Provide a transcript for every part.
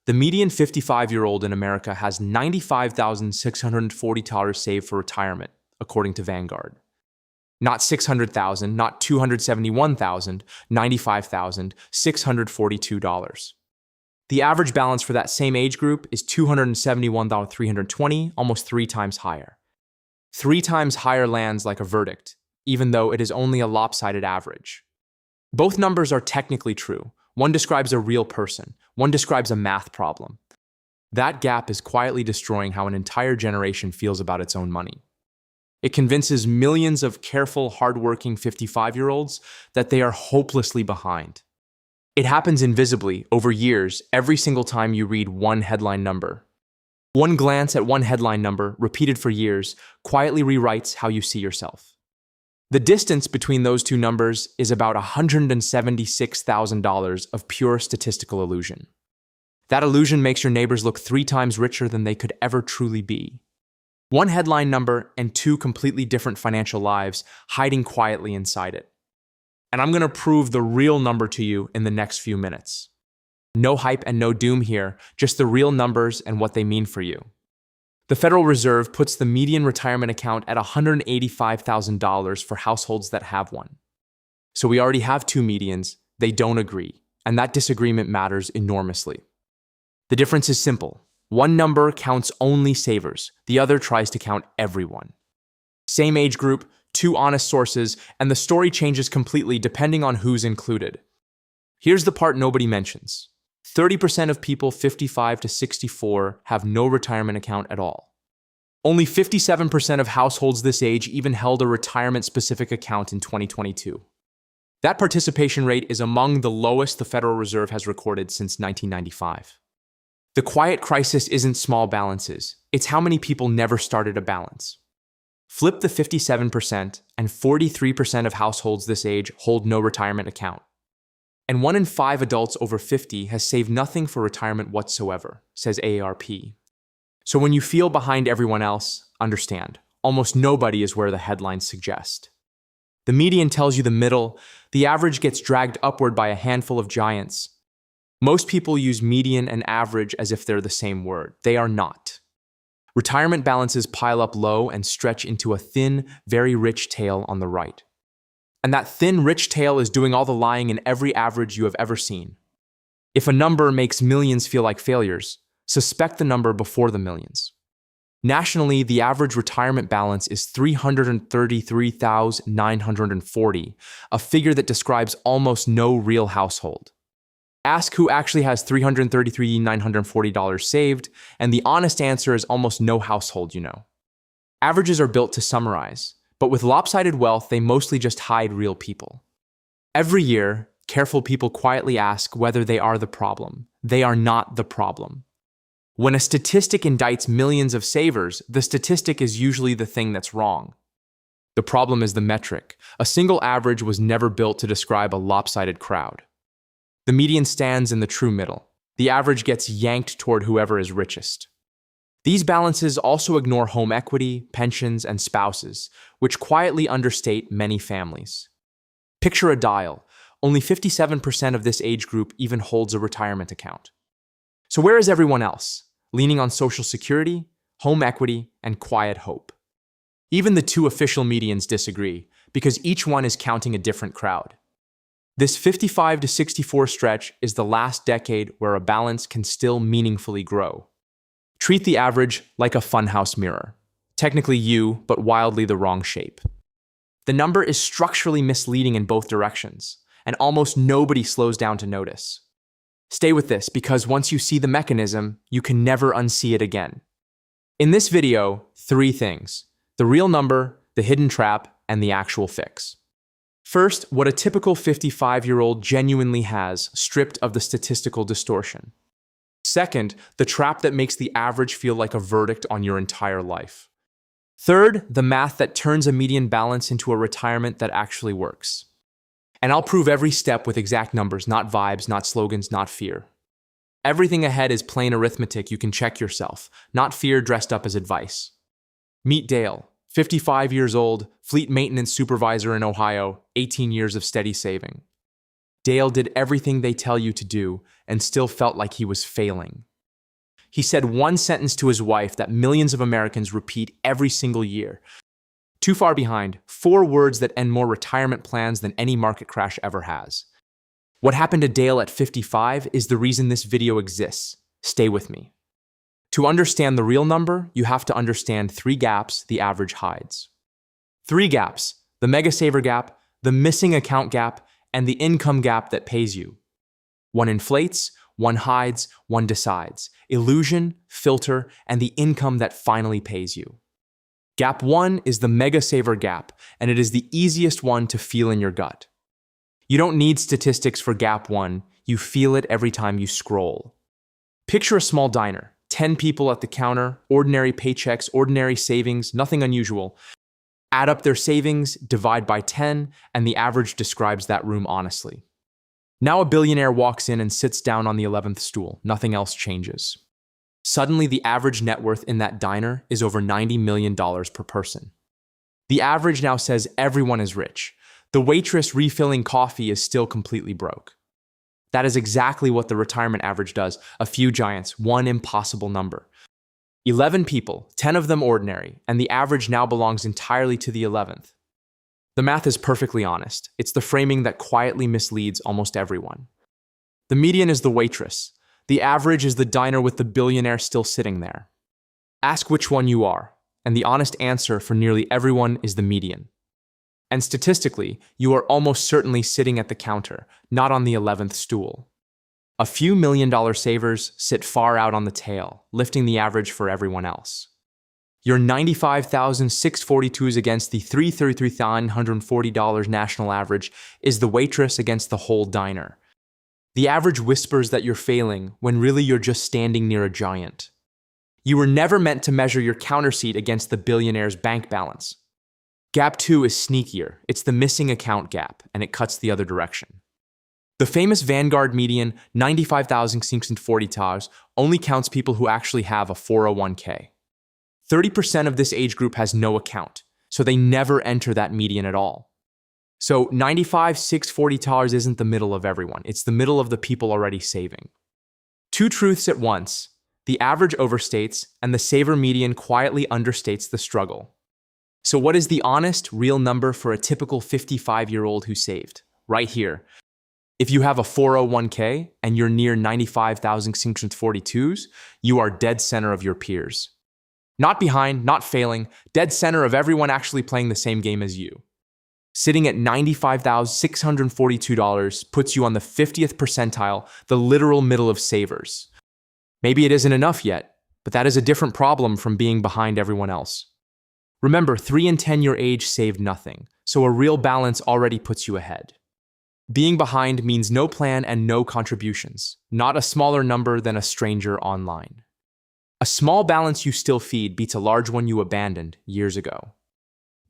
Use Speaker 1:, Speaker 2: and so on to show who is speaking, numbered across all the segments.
Speaker 1: The median 55-year-old in America has $95,640 saved for retirement, according to Vanguard. Not $600,000, not $271,000, $95,642. The average balance for that same age group is $271,320, almost 3 times higher. 3 times higher lands like a verdict, even though it is only a lopsided average. Both numbers are technically true. One describes a real person, one describes a math problem. That gap is quietly destroying how an entire generation feels about its own money. It convinces millions of careful, hardworking 55-year-olds that they are hopelessly behind. It happens invisibly, over years, every single time you read one headline number. One glance at one headline number, repeated for years, quietly rewrites how you see yourself. The distance between those two numbers is about $176,000 of pure statistical illusion. That illusion makes your neighbors look 3 times richer than they could ever truly be. One headline number and 2 completely different financial lives hiding quietly inside it. And I'm going to prove the real number to you in the next few minutes. No hype and no doom here, just the real numbers and what they mean for you. The Federal Reserve puts the median retirement account at $185,000 for households that have one. So we already have 2 medians, they don't agree, and that disagreement matters enormously. The difference is simple. One number counts only savers, the other tries to count everyone. Same age group, 2 honest sources, and the story changes completely depending on who's included. Here's the part nobody mentions. 30% of people 55 to 64 have no retirement account at all. Only 57% of households this age even held a retirement-specific account in 2022. That participation rate is among the lowest the Federal Reserve has recorded since 1995. The quiet crisis isn't small balances, it's how many people never started a balance. Flip the 57%, and 43% of households this age hold no retirement account. And 1 in 5 adults over 50 has saved nothing for retirement whatsoever, says AARP. So when you feel behind everyone else, understand, almost nobody is where the headlines suggest. The median tells you the middle, the average gets dragged upward by a handful of giants. Most people use median and average as if they're the same word. They are not. Retirement balances pile up low and stretch into a thin, very rich tail on the right. And that thin, rich tail is doing all the lying in every average you have ever seen. If a number makes millions feel like failures, suspect the number before the millions. Nationally, the average retirement balance is $333,940, a figure that describes almost no real household. Ask who actually has $333,940 saved, and the honest answer is almost no household you know. Averages are built to summarize, but with lopsided wealth, they mostly just hide real people. Every year, careful people quietly ask whether they are the problem. They are not the problem. When a statistic indicts millions of savers, the statistic is usually the thing that's wrong. The problem is the metric. A single average was never built to describe a lopsided crowd. The median stands in the true middle. The average gets yanked toward whoever is richest. These balances also ignore home equity, pensions, and spouses, which quietly understate many families. Picture a dial. Only 57% of this age group even holds a retirement account. So where is everyone else? Leaning on Social Security, home equity, and quiet hope. Even the 2 official medians disagree, because each one is counting a different crowd. This 55 to 64 stretch is the last decade where a balance can still meaningfully grow. Treat the average like a funhouse mirror. Technically you, but wildly the wrong shape. The number is structurally misleading in both directions, and almost nobody slows down to notice. Stay with this, because once you see the mechanism, you can never unsee it again. In this video, 3 things: the real number, the hidden trap, and the actual fix. First, what a typical 55-year-old genuinely has, stripped of the statistical distortion. Second, the trap that makes the average feel like a verdict on your entire life. Third, the math that turns a median balance into a retirement that actually works. And I'll prove every step with exact numbers, not vibes, not slogans, not fear. Everything ahead is plain arithmetic you can check yourself, not fear dressed up as advice. Meet Dale, 55 years old, fleet maintenance supervisor in Ohio, 18 years of steady saving. Dale did everything they tell you to do and still felt like he was failing. He said one sentence to his wife that millions of Americans repeat every single year. Too far behind, 4 words that end more retirement plans than any market crash ever has. What happened to Dale at 55 is the reason this video exists. Stay with me. To understand the real number, you have to understand 3 gaps the average hides. 3 gaps: the mega saver gap, the missing account gap, and the income gap that pays you. One inflates, one hides, one decides. Illusion, filter, and the income that finally pays you. Gap 1 is the mega saver gap, and it is the easiest one to feel in your gut. You don't need statistics for gap 1, you feel it every time you scroll. Picture a small diner, 10 people at the counter, ordinary paychecks, ordinary savings, nothing unusual. Add up their savings, divide by 10, and the average describes that room honestly. Now a billionaire walks in and sits down on the 11th stool. Nothing else changes. Suddenly, the average net worth in that diner is over $90 million per person. The average now says everyone is rich. The waitress refilling coffee is still completely broke. That is exactly what the retirement average does. A few giants, one impossible number. 11 people, 10 of them ordinary, and the average now belongs entirely to the 11th. The math is perfectly honest. It's the framing that quietly misleads almost everyone. The median is the waitress. The average is the diner with the billionaire still sitting there. Ask which one you are, and the honest answer for nearly everyone is the median. And statistically, you are almost certainly sitting at the counter, not on the 11th stool. A few $1 million savers sit far out on the tail, lifting the average for everyone else. Your $95,642s against the $333,940 national average is the waitress against the whole diner. The average whispers that you're failing when really you're just standing near a giant. You were never meant to measure your counter seat against the billionaire's bank balance. Gap 2 is sneakier. It's the missing account gap, and it cuts the other direction. The famous Vanguard median, $95,640, only counts people who actually have a 401k. 30% of this age group has no account, so they never enter that median at all. So $95,640 isn't the middle of everyone, it's the middle of the people already saving. 2 truths at once: the average overstates, and the saver median quietly understates the struggle. So what is the honest, real number for a typical 55-year-old who saved? Right here. If you have a 401k and you're near 95,642s, you are dead center of your peers. Not behind, not failing, dead center of everyone actually playing the same game as you. Sitting at $95,642 puts you on the 50th percentile, the literal middle of savers. Maybe it isn't enough yet, but that is a different problem from being behind everyone else. Remember, 3 in 10 your age saved nothing, so a real balance already puts you ahead. Being behind means no plan and no contributions, not a smaller number than a stranger online. A small balance you still feed beats a large one you abandoned years ago.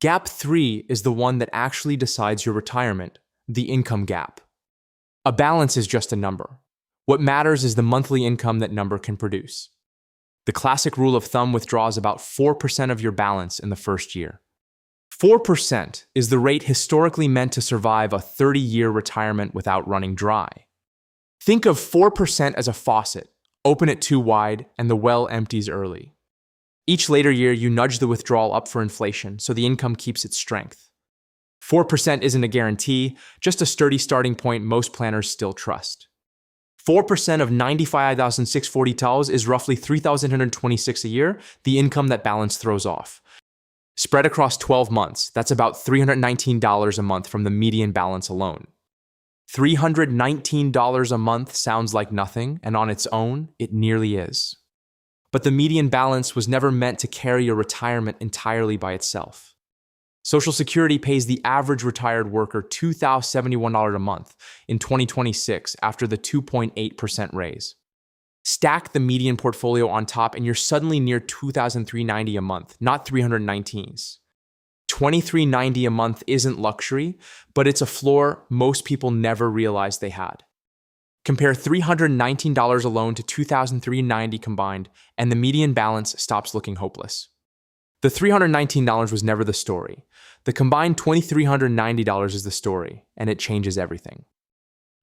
Speaker 1: Gap 3 is the one that actually decides your retirement, the income gap. A balance is just a number. What matters is the monthly income that number can produce. The classic rule of thumb withdraws about 4% of your balance in the first year. 4% is the rate historically meant to survive a 30-year retirement without running dry. Think of 4% as a faucet. Open it too wide, and the well empties early. Each later year, you nudge the withdrawal up for inflation, so the income keeps its strength. 4% isn't a guarantee, just a sturdy starting point most planners still trust. 4% of $95,640 is roughly $3,126 a year, the income that balance throws off. Spread across 12 months, that's about $319 a month from the median balance alone. $319 a month sounds like nothing, and on its own, it nearly is. But the median balance was never meant to carry your retirement entirely by itself. Social Security pays the average retired worker $2,071 a month in 2026 after the 2.8% raise. Stack the median portfolio on top and you're suddenly near $2,390 a month, not $319s. $2,390 a month isn't luxury, but it's a floor most people never realized they had. Compare $319 alone to $2,390 combined, and the median balance stops looking hopeless. The $319 was never the story. The combined $2,390 is the story, and it changes everything.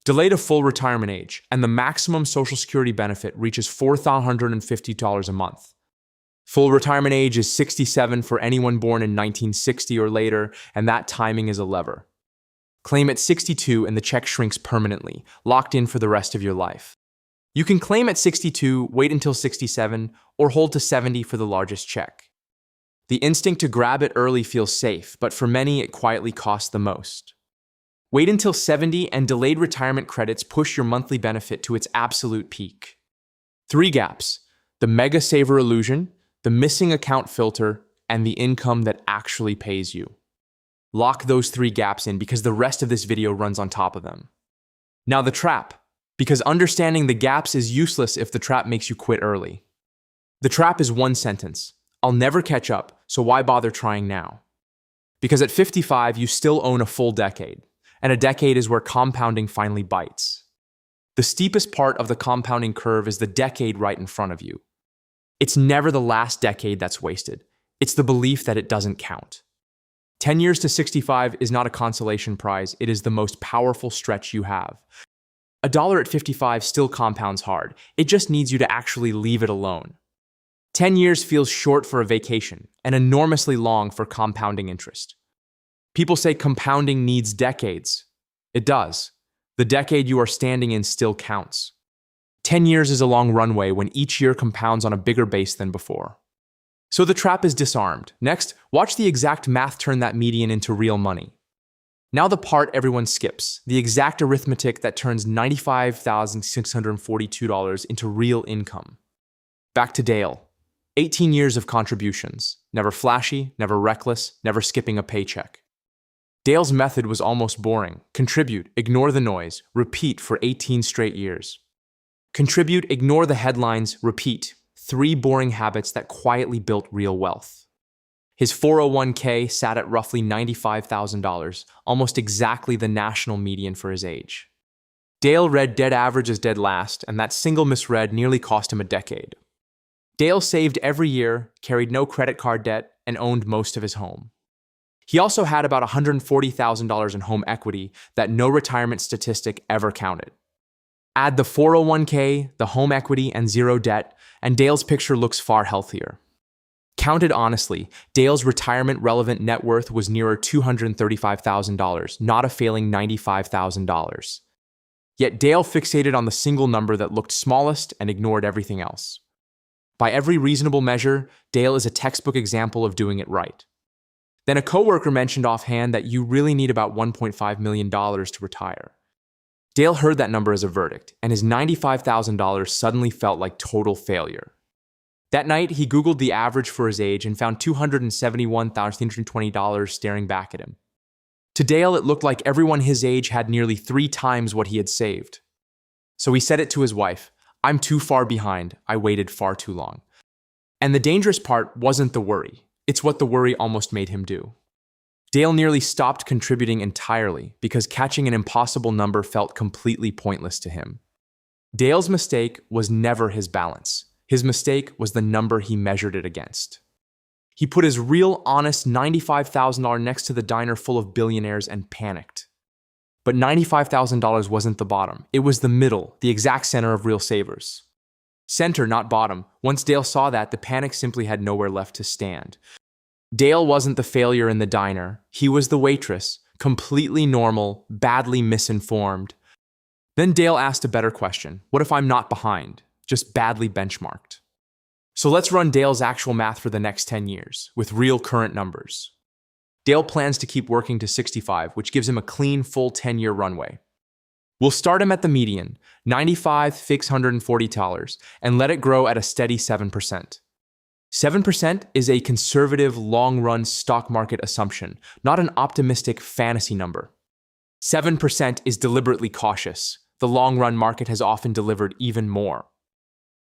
Speaker 1: Delay to full retirement age, and the maximum Social Security benefit reaches $450 a month. Full retirement age is 67 for anyone born in 1960 or later, and that timing is a lever. Claim at 62 and the check shrinks permanently, locked in for the rest of your life. You can claim at 62, wait until 67, or hold to 70 for the largest check. The instinct to grab it early feels safe, but for many it quietly costs the most. Wait until 70 and delayed retirement credits push your monthly benefit to its absolute peak. 3 gaps: the mega saver illusion, the missing account filter, and the income that actually pays you. Lock those 3 gaps in because the rest of this video runs on top of them. Now the trap, because understanding the gaps is useless if the trap makes you quit early. The trap is one sentence: I'll never catch up, so why bother trying now? Because at 55, you still own a full decade, and a decade is where compounding finally bites. The steepest part of the compounding curve is the decade right in front of you. It's never the last decade that's wasted. It's the belief that it doesn't count. 10 years to 65 is not a consolation prize, it is the most powerful stretch you have. $1 at 55 still compounds hard, it just needs you to actually leave it alone. 10 years feels short for a vacation, and enormously long for compounding interest. People say compounding needs decades. It does. The decade you are standing in still counts. 10 years is a long runway when each year compounds on a bigger base than before. So the trap is disarmed. Next, watch the exact math turn that median into real money. Now the part everyone skips, the exact arithmetic that turns $95,642 into real income. Back to Dale. 18 years of contributions. Never flashy, never reckless, never skipping a paycheck. Dale's method was almost boring. Contribute, ignore the noise, repeat for 18 straight years. Contribute, ignore the headlines, repeat. 3 boring habits that quietly built real wealth. His 401k sat at roughly $95,000, almost exactly the national median for his age. Dale read dead average as dead last, and that single misread nearly cost him a decade. Dale saved every year, carried no credit card debt, and owned most of his home. He also had about $140,000 in home equity that no retirement statistic ever counted. Add the 401k, the home equity, and 0 debt, and Dale's picture looks far healthier. Counted honestly, Dale's retirement-relevant net worth was nearer $235,000, not a failing $95,000. Yet Dale fixated on the single number that looked smallest and ignored everything else. By every reasonable measure, Dale is a textbook example of doing it right. Then a coworker mentioned offhand that you really need about $1.5 million to retire. Dale heard that number as a verdict, and his $95,000 suddenly felt like total failure. That night, he Googled the average for his age and found $271,320 staring back at him. To Dale, it looked like everyone his age had nearly 3 times what he had saved. So he said it to his wife, "I'm too far behind, I waited far too long." And the dangerous part wasn't the worry, it's what the worry almost made him do. Dale nearly stopped contributing entirely because catching an impossible number felt completely pointless to him. Dale's mistake was never his balance. His mistake was the number he measured it against. He put his real, honest $95,000 next to the diner full of billionaires and panicked. But $95,000 wasn't the bottom. It was the middle, the exact center of real savers. Center, not bottom. Once Dale saw that, the panic simply had nowhere left to stand. Dale wasn't the failure in the diner. He was the waitress, completely normal, badly misinformed. Then Dale asked a better question. What if I'm not behind, just badly benchmarked? So let's run Dale's actual math for the next 10 years, with real current numbers. Dale plans to keep working to 65, which gives him a clean, full 10-year runway. We'll start him at the median, $95,640, and let it grow at a steady 7%. 7% is a conservative, long-run stock market assumption, not an optimistic fantasy number. 7% is deliberately cautious. The long-run market has often delivered even more.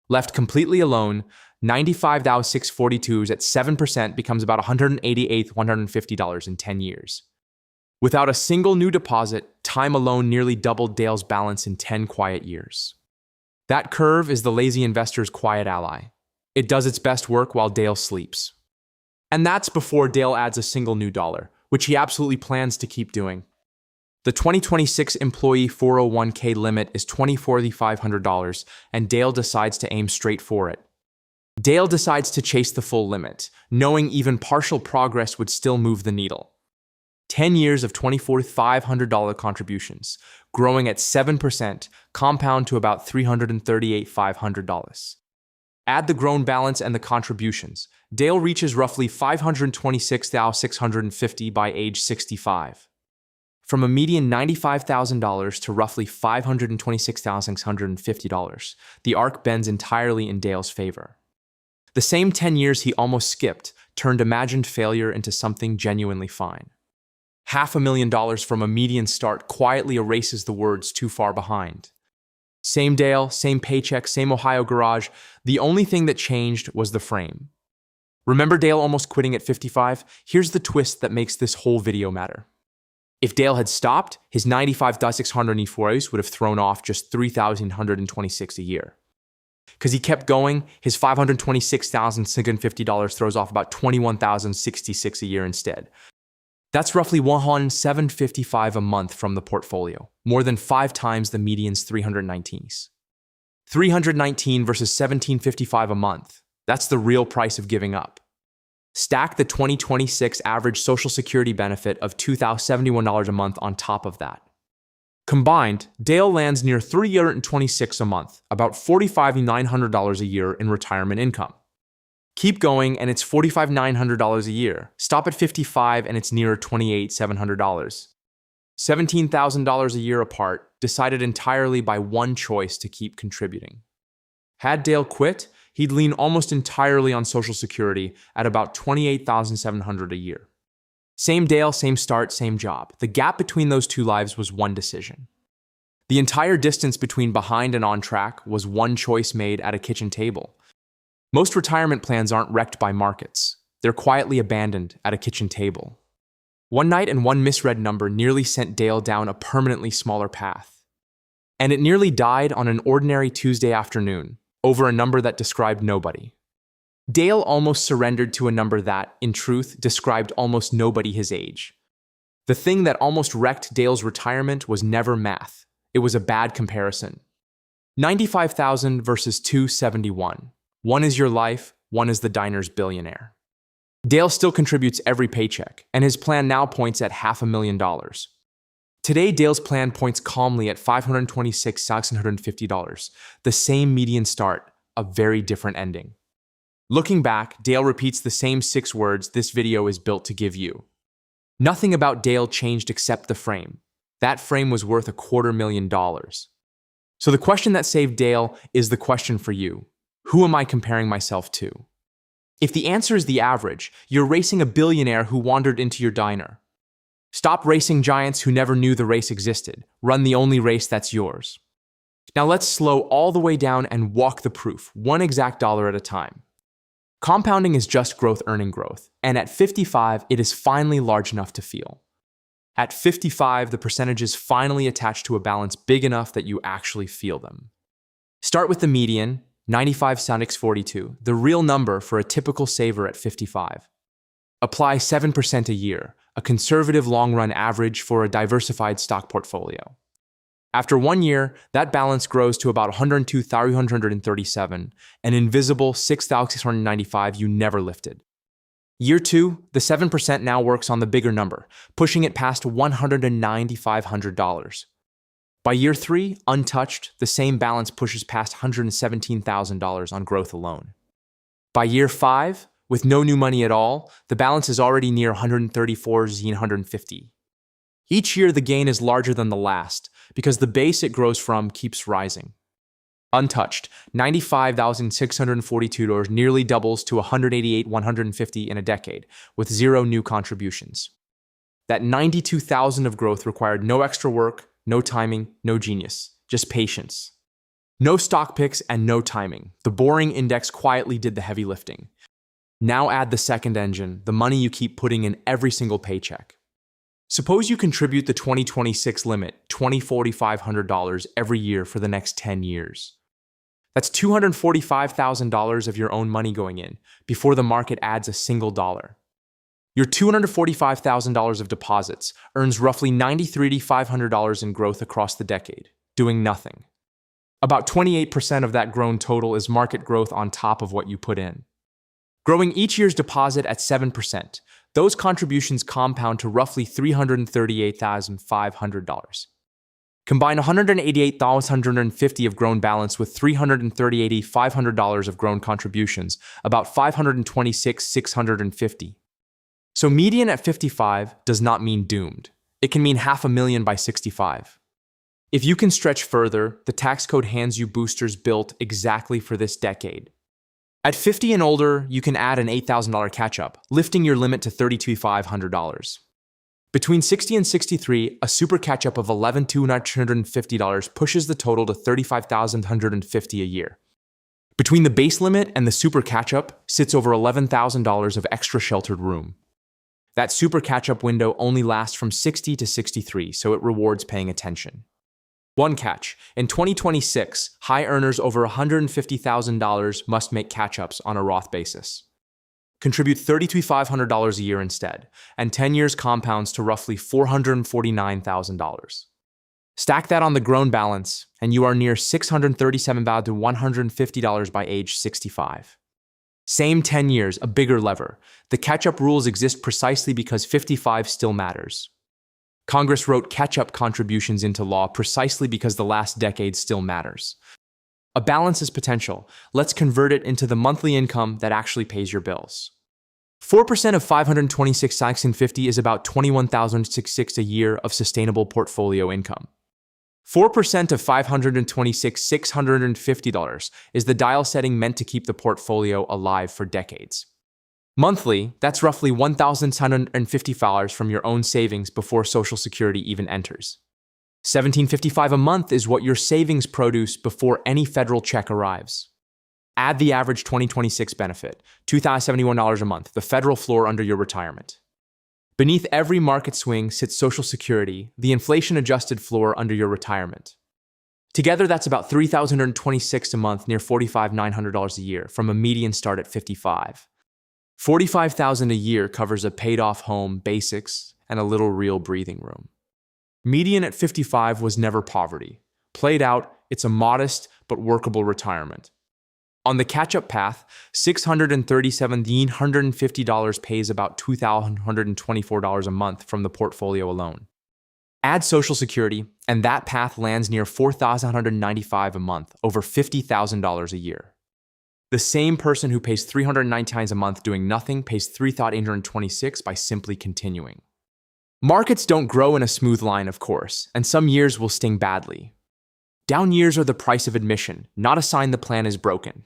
Speaker 1: Left completely alone, $95,642 at 7% becomes about $188,150 in 10 years. Without a single new deposit, time alone nearly doubled Dale's balance in 10 quiet years. That curve is the lazy investor's quiet ally. It does its best work while Dale sleeps. And that's before Dale adds a single new dollar, which he absolutely plans to keep doing. The 2026 employee 401k limit is $2,400, and Dale decides to aim straight for it. Dale decides to chase the full limit, knowing even partial progress would still move the needle. 10 years of $24,500 contributions, growing at 7%, compound to about $338,500. Add the grown balance and the contributions. Dale reaches roughly $526,650 by age 65. From a median $95,000 to roughly $526,650, the arc bends entirely in Dale's favor. The same 10 years he almost skipped turned imagined failure into something genuinely fine. $500,000 from a median start quietly erases the words too far behind. Same Dale, same paycheck, same Ohio garage. The only thing that changed was the frame. Remember Dale almost quitting at 55? Here's the twist that makes this whole video matter. If Dale had stopped, his $95,600 would have thrown off just $3,126 a year. Because he kept going, his $526,650 throws off about $21,066 a year instead. That's roughly $1,755 a month from the portfolio, more than 5 times the median's 319s. 319 versus $1,755 a month. That's the real price of giving up. Stack the 2026 average Social Security benefit of $2,071 a month on top of that. Combined, Dale lands near $326 a month, about $45,900 a year in retirement income. Keep going and it's $45,900 a year. Stop at 55 and it's nearer $28,700. $17,000 a year apart, decided entirely by one choice to keep contributing. Had Dale quit, he'd lean almost entirely on Social Security at about $28,700 a year. Same Dale, same start, same job. The gap between those two lives was one decision. The entire distance between behind and on track was one choice made at a kitchen table. Most retirement plans aren't wrecked by markets. They're quietly abandoned at a kitchen table. One night and one misread number nearly sent Dale down a permanently smaller path. And it nearly died on an ordinary Tuesday afternoon, over a number that described nobody. Dale almost surrendered to a number that, in truth, described almost nobody his age. The thing that almost wrecked Dale's retirement was never math. It was a bad comparison. 95,000 versus 271. One is your life, one is the diner's billionaire. Dale still contributes every paycheck, and his plan now points at $500,000. Today, Dale's plan points calmly at $526,650, the same median start, a very different ending. Looking back, Dale repeats the same 6 words this video is built to give you. Nothing about Dale changed except the frame. That frame was worth $250,000. So the question that saved Dale is the question for you. Who am I comparing myself to? If the answer is the average, you're racing a billionaire who wandered into your diner. Stop racing giants who never knew the race existed. Run the only race that's yours. Now let's slow all the way down and walk the proof, one exact dollar at a time. Compounding is just growth earning growth, and at 55, it is finally large enough to feel. At 55, the percentages finally attach to a balance big enough that you actually feel them. Start with the median, 95,642, the real number for a typical saver at 55. Apply 7% a year, a conservative long-run average for a diversified stock portfolio. After 1 year, that balance grows to about 102,337, an invisible 6,695 you never lifted. Year 2, the 7% now works on the bigger number, pushing it past $190,500. By year 3, untouched, the same balance pushes past $117,000 on growth alone. By year 5, with no new money at all, the balance is already near $134,150. Each year, the gain is larger than the last, because the base it grows from keeps rising. Untouched, $95,642 nearly doubles to $188,150 in a decade, with 0 new contributions. That $92,000 of growth required no extra work, no timing, no genius, just patience. No stock picks and no timing. The boring index quietly did the heavy lifting. Now add the second engine, the money you keep putting in every single paycheck. Suppose you contribute the 2026 limit, $4,500 every year for the next 10 years. That's $245,000 of your own money going in before the market adds a single dollar. Your $245,000 of deposits earns roughly $93,500 in growth across the decade, doing nothing. About 28% of that grown total is market growth on top of what you put in. Growing each year's deposit at 7%, those contributions compound to roughly $338,500. Combine $188,150 of grown balance with $338,500 of grown contributions, about $526,650. So median at 55 does not mean doomed. It can mean $500,000 by 65. If you can stretch further, the tax code hands you boosters built exactly for this decade. At 50 and older, you can add an $8,000 catch-up, lifting your limit to $32,500. Between 60 and 63, a super catch-up of $11,250 pushes the total to $35,150 a year. Between the base limit and the super catch-up sits over $11,000 of extra sheltered room. That super catch-up window only lasts from 60 to 63, so it rewards paying attention. One catch: in 2026, high earners over $150,000 must make catch-ups on a Roth basis. Contribute $32,500 a year instead, and 10 years compounds to roughly $449,000. Stack that on the grown balance, and you are near $637,000 to $150 by age 65. Same 10 years, a bigger lever. The catch-up rules exist precisely because 55 still matters. Congress wrote catch-up contributions into law precisely because the last decade still matters. A balance is potential. Let's convert it into the monthly income that actually pays your bills. 4% of $526,650 is about $21,660 a year of sustainable portfolio income. 4% of $526,650 is the dial setting meant to keep the portfolio alive for decades. Monthly, that's roughly $1,750 from your own savings before Social Security even enters. $1,755 a month is what your savings produce before any federal check arrives. Add the average 2026 benefit, $2,071 a month, the federal floor under your retirement. Beneath every market swing sits Social Security, the inflation-adjusted floor under your retirement. Together, that's about $3,026 a month, near $45,900 a year, from a median start at 55. $45,000 a year covers a paid-off home, basics, and a little real breathing room. Median at 55 was never poverty. Played out, it's a modest but workable retirement. On the catch-up path, $637,950 pays about $2,124 a month from the portfolio alone. Add Social Security, and that path lands near $4,195 a month, over $50,000 a year. The same person who pays $309 a month doing nothing pays $3,826 by simply continuing. Markets don't grow in a smooth line, of course, and some years will sting badly. Down years are the price of admission, not a sign the plan is broken.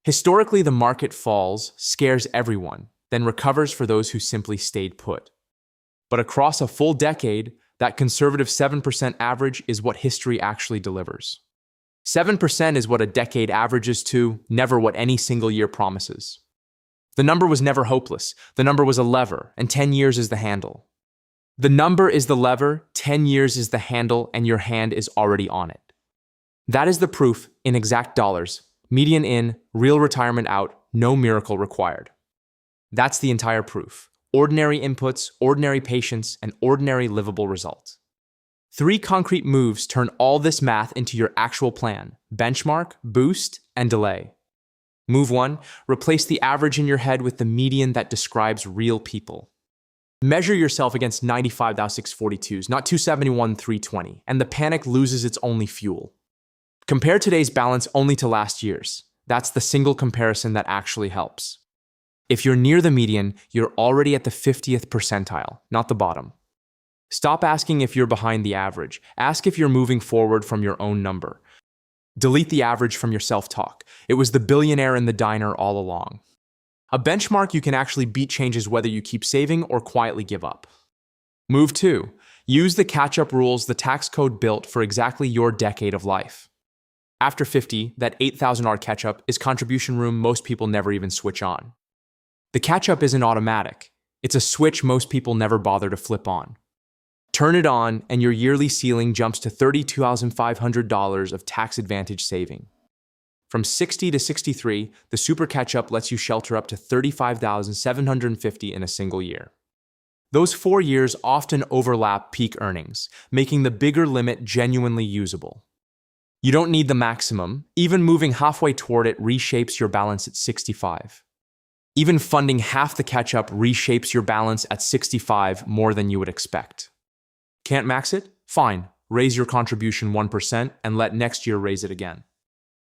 Speaker 1: Historically, the market falls, scares everyone, then recovers for those who simply stayed put. But across a full decade, that conservative 7% average is what history actually delivers. 7% is what a decade averages to, never what any single year promises. The number was never hopeless. The number was a lever, and 10 years is the handle. The number is the lever, 10 years is the handle, and your hand is already on it. That is the proof in exact dollars. Median in, real retirement out, no miracle required. That's the entire proof. Ordinary inputs, ordinary patience, and ordinary livable result. 3 concrete moves turn all this math into your actual plan: benchmark, boost, and delay. Move 1, replace the average in your head with the median that describes real people. Measure yourself against 95,642s, not 271,320, and the panic loses its only fuel. Compare today's balance only to last year's. That's the single comparison that actually helps. If you're near the median, you're already at the 50th percentile, not the bottom. Stop asking if you're behind the average. Ask if you're moving forward from your own number. Delete the average from your self-talk. It was the billionaire in the diner all along. A benchmark you can actually beat changes whether you keep saving or quietly give up. Move 2. Use the catch-up rules the tax code built for exactly your decade of life. After 50, that $8,000 catch-up is contribution room most people never even switch on. The catch-up isn't automatic. It's a switch most people never bother to flip on. Turn it on, and your yearly ceiling jumps to $32,500 of tax advantage saving. From 60 to 63, the super catch-up lets you shelter up to $35,750 in a single year. Those 4 years often overlap peak earnings, making the bigger limit genuinely usable. You don't need the maximum. Even moving halfway toward it reshapes your balance at 65. Even funding half the catch-up reshapes your balance at 65 more than you would expect. Can't max it? Fine. Raise your contribution 1% and let next year raise it again.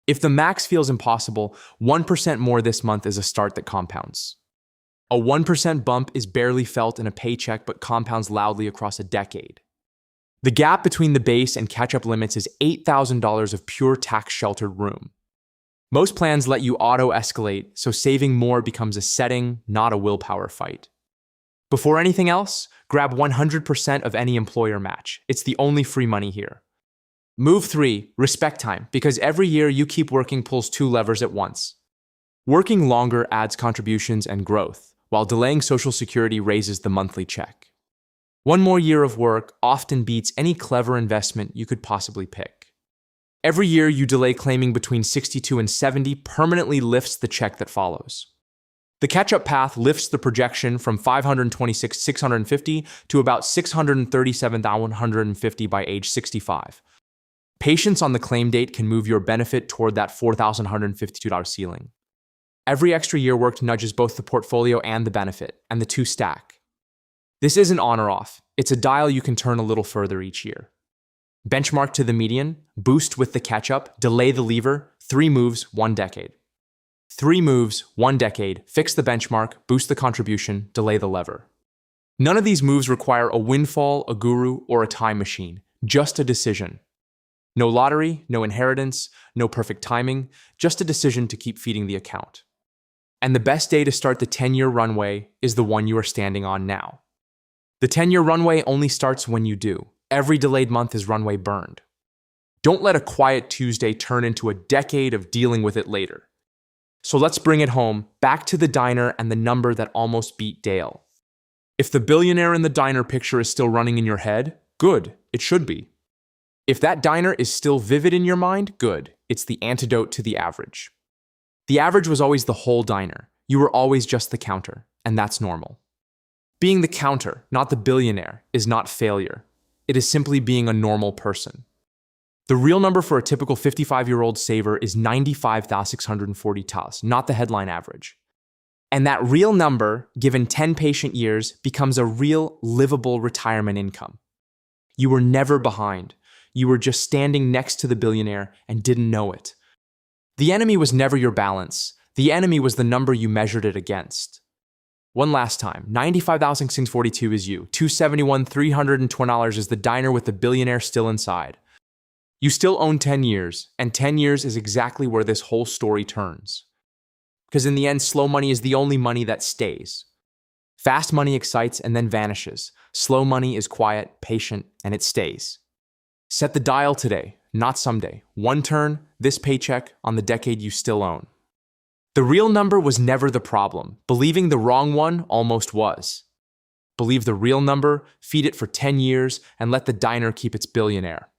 Speaker 1: If the max feels impossible, 1% more this month is a start that compounds. A 1% bump is barely felt in a paycheck but compounds loudly across a decade. The gap between the base and catch-up limits is $8,000 of pure tax-sheltered room. Most plans let you auto-escalate, so saving more becomes a setting, not a willpower fight. Before anything else, grab 100% of any employer match. It's the only free money here. Move 3, respect time, because every year you keep working pulls 2 levers at once. Working longer adds contributions and growth, while delaying Social Security raises the monthly check. 1 more year of work often beats any clever investment you could possibly pick. Every year you delay claiming between 62 and 70 permanently lifts the check that follows. The catch-up path lifts the projection from $526,650 to about $637,150 by age 65. Patience on the claim date can move your benefit toward that $4,152 ceiling. Every extra year worked nudges both the portfolio and the benefit, and the two stack. This isn't on or off. It's a dial you can turn a little further each year. Benchmark to the median, boost with the catch-up, delay the lever, 3 moves, 1 decade. 3 moves, 1 decade, fix the benchmark, boost the contribution, delay the lever. None of these moves require a windfall, a guru, or a time machine, just a decision. No lottery, no inheritance, no perfect timing, just a decision to keep feeding the account. And the best day to start the 10-year runway is the one you are standing on now. The 10-year runway only starts when you do. Every delayed month is runway burned. Don't let a quiet Tuesday turn into a decade of dealing with it later. So let's bring it home, back to the diner and the number that almost beat Dale. If the billionaire-in-the-diner picture is still running in your head, good, it should be. If that diner is still vivid in your mind, good, it's the antidote to the average. The average was always the whole diner. You were always just the counter, and that's normal. Being the counter, not the billionaire, is not failure. It is simply being a normal person. The real number for a typical 55-year-old saver is $95,640, not the headline average. And that real number, given 10 patient years, becomes a real, livable retirement income. You were never behind. You were just standing next to the billionaire and didn't know it. The enemy was never your balance. The enemy was the number you measured it against. One last time, $95,642 is you. $271,320 is the diner with the billionaire still inside. You still own 10 years, and 10 years is exactly where this whole story turns. Because in the end, slow money is the only money that stays. Fast money excites and then vanishes. Slow money is quiet, patient, and it stays. Set the dial today, not someday. 1 turn, this paycheck, on the decade you still own. The real number was never the problem. Believing the wrong one almost was. Believe the real number, feed it for 10 years, and let the diner keep its billionaire.